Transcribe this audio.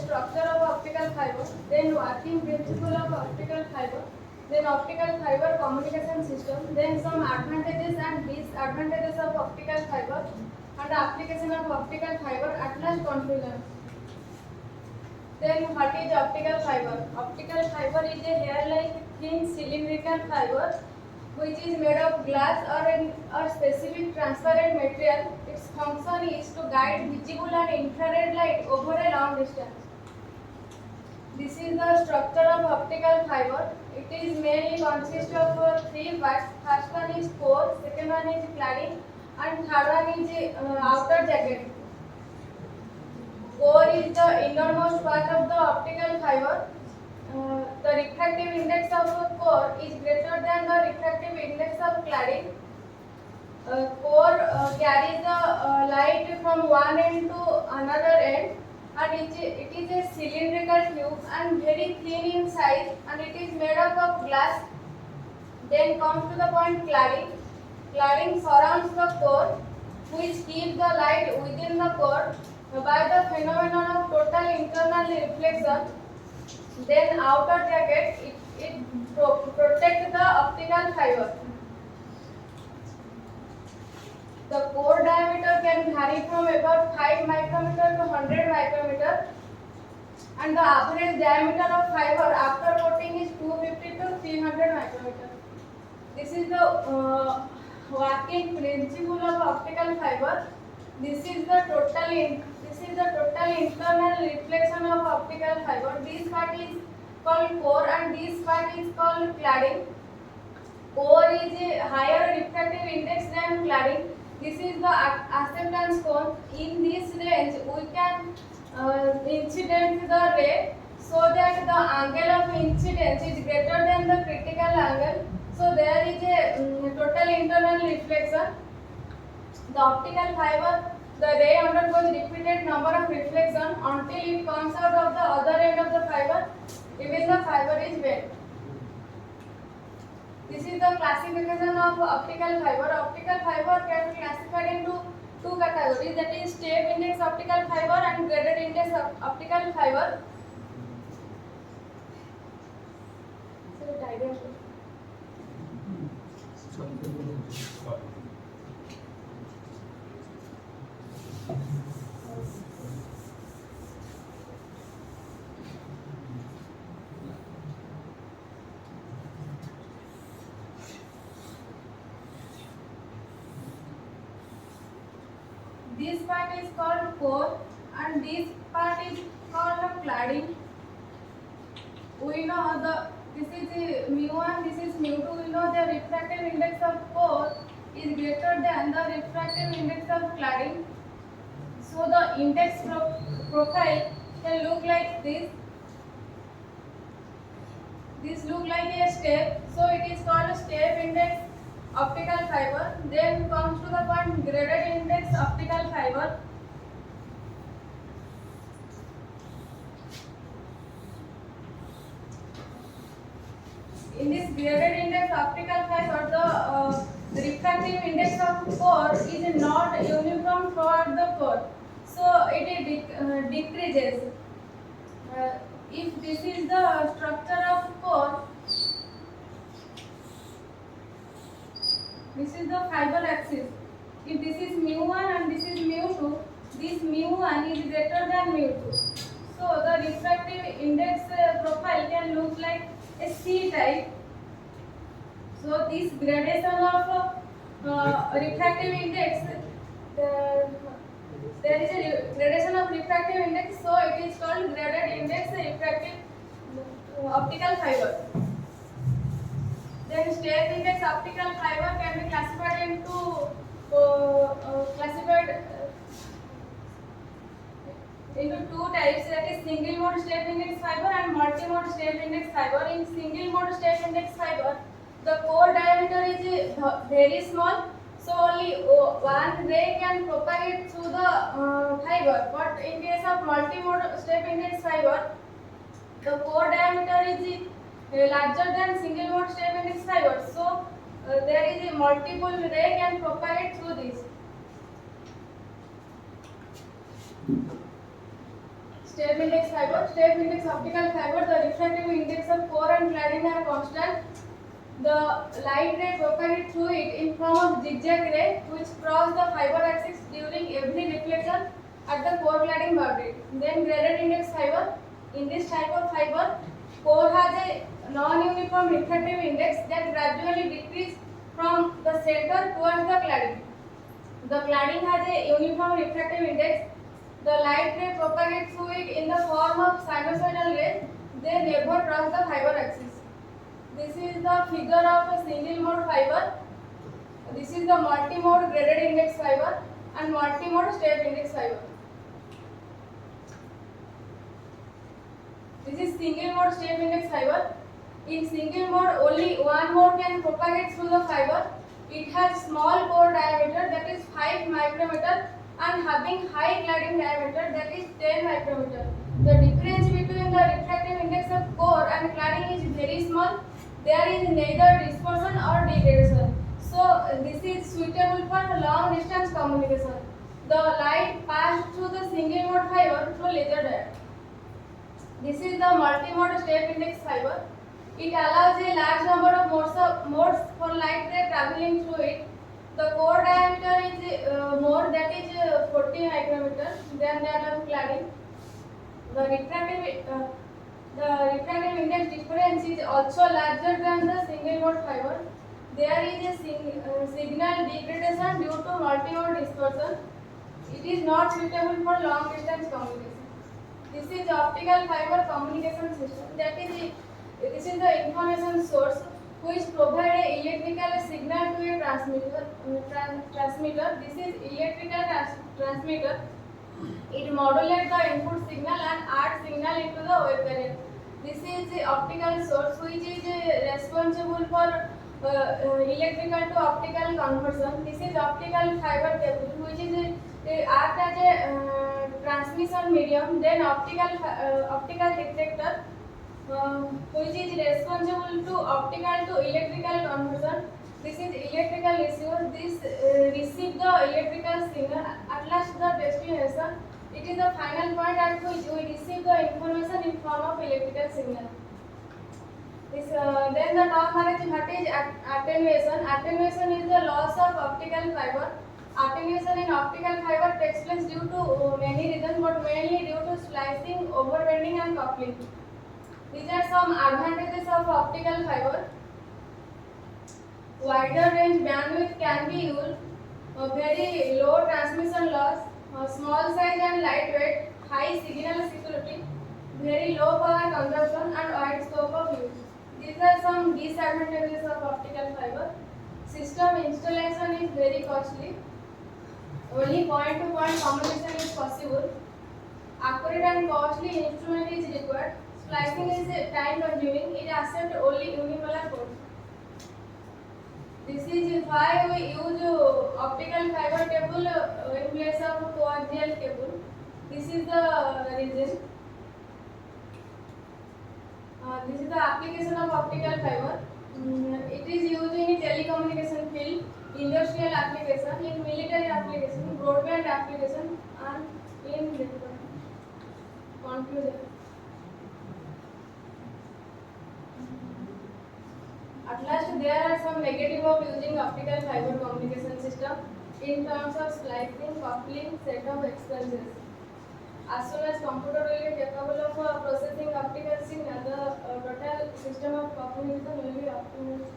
structure of optical fiber, then working principle of optical fiber, then optical fiber communication system, then some advantages and disadvantages of optical fiber, and application of optical fiber, at last conclusion. Then what is optical fiber? Optical fiber is a hair-like thin cylindrical fiber which is made of glass or specific transparent material. Its function is to guide visible and infrared light over a long distance. This is the structure of optical fiber. It is mainly consists of three parts. First one is core, second one is cladding, and third one is outer jacket. Core is the innermost part of the optical fiber. The refractive index of a core is greater than the refractive index of cladding. Core carries the light from one end to another end, and it is a cylindrical tube and very thin in size, and it is made up of glass. Then comes to the point cladding. Cladding surrounds the core, which keeps the light within the core by the phenomenon of total internal reflection. Then outer jacket, it protects the optical fiber. The core diameter can vary from about 5 micrometer to 100 micrometer, and the average diameter of fiber after coating is 250 to 300 micrometer. This is the working principle of optical fiber. This is the total internal reflection of optical fiber. This part is called core and this part is called cladding. Core is a higher refractive index than cladding. This is the acceptance cone. In this range, we can incident the ray so that the angle of incidence is greater than the critical angle. So there is a total internal reflection. The optical fiber, the ray undergoes repeated number of reflection until it comes out of the other end of the fiber, even the fiber is bent. This is the classification of optical fiber. Optical fiber can be classified into two categories, that is step index optical fiber and graded index optical fiber. So diagram. This part is called core and this part is called cladding. We know this is mu1, this is mu2. We know the refractive index of core is greater than the refractive index of cladding. So the index profile can look like this. This look like a step, so it is called step index optical fiber. Then comes to the point graded index optical fiber. In this graded index optical fiber, the refractive index of core is not uniform throughout the core, so it decreases. If this is the structure of core, this is the fiber axis. If this is mu1 and this is mu2, this mu1 is greater than mu2. So the refractive index profile can look like a C type. So this gradation of refractive index, there is a gradation of refractive index, so it is called graded index refractive optical fiber. Then step index optical fiber can be classified into two types, that is single mode step index fiber and multi mode step index fiber. In single mode step index fiber, the core diameter is very small, so only one ray can propagate through the fiber. But in case of multi mode step index fiber, the core diameter is larger than single mode step index fiber, so there is a multiple ray can propagate through this. Step index fiber. Step index optical fiber. The refractive index of core and cladding are constant. The light ray propagates through it in form of zigzag ray, which cross the fiber axis during every reflection at the core cladding boundary. Then graded index fiber. In this type of fiber, core has a non-uniform refractive index that gradually decreases from the center towards the cladding. The cladding has a uniform refractive index. The light ray propagates through it in the form of sinusoidal rays. They never cross the fiber axis. This is the figure of a single mode fiber. This is the multi-mode graded index fiber and multi-mode step index fiber. This is single mode step index fiber. In single mode, only one mode can propagate through the fiber. It has small core diameter, that is 5 micrometer, and having high cladding diameter, that is 10 micrometer. The difference between the refractive index of core and cladding is very small. There is neither dispersion or degradation. So this is suitable for long distance communication. The light passed through the single mode fiber through laser diode. This is the multi-mode step index fiber. It allows a large number of modes for light ray traveling through it. The core diameter is more, that is 40 micrometer than that of cladding. The refractive index difference is also larger than the single mode fiber. There is a signal degradation due to multi-mode dispersion. It is not suitable for long distance communication. This is optical fiber communication system. This is the information source which provide a electrical signal to a transmitter. This is electrical transmitter. It modulates the input signal and adds signal into the wave carrier. This is the optical source which is responsible for electrical to optical conversion. This is optical fiber cable which is act as a transmission medium. Then optical detector which is responsible to optical to electrical conversion. This is electrical receiver. This receive the electrical signal. At last the destination. It is the final point at which we receive the information in form of electrical signal. Then the term what is attenuation. Attenuation is the loss of optical fiber. Attenuation in optical fiber takes place due to many reasons, but mainly due to slicing, overbending, and coupling. These are some advantages of optical fiber. Wider range bandwidth can be used. Very low transmission loss. Small size and lightweight. High signal security. Very low power consumption and wide scope of use. These are some disadvantages of optical fiber. System installation is very costly. Only point-to-point communication is possible. Accurate and costly instrument is required. Splicing is time-consuming. It accepts only unipolar codes. This is why we use optical fiber cable in place of coaxial cable. This is the reason. This is the application of optical fiber. It is used in telecommunication field, industrial application, in military application, broadband application, and in conclusion. At last, there are some negative of using optical fiber communication system in terms of splicing, coupling, setup expenses. As soon as computer will be capable of processing optical signal, the total system of communication will be optimized.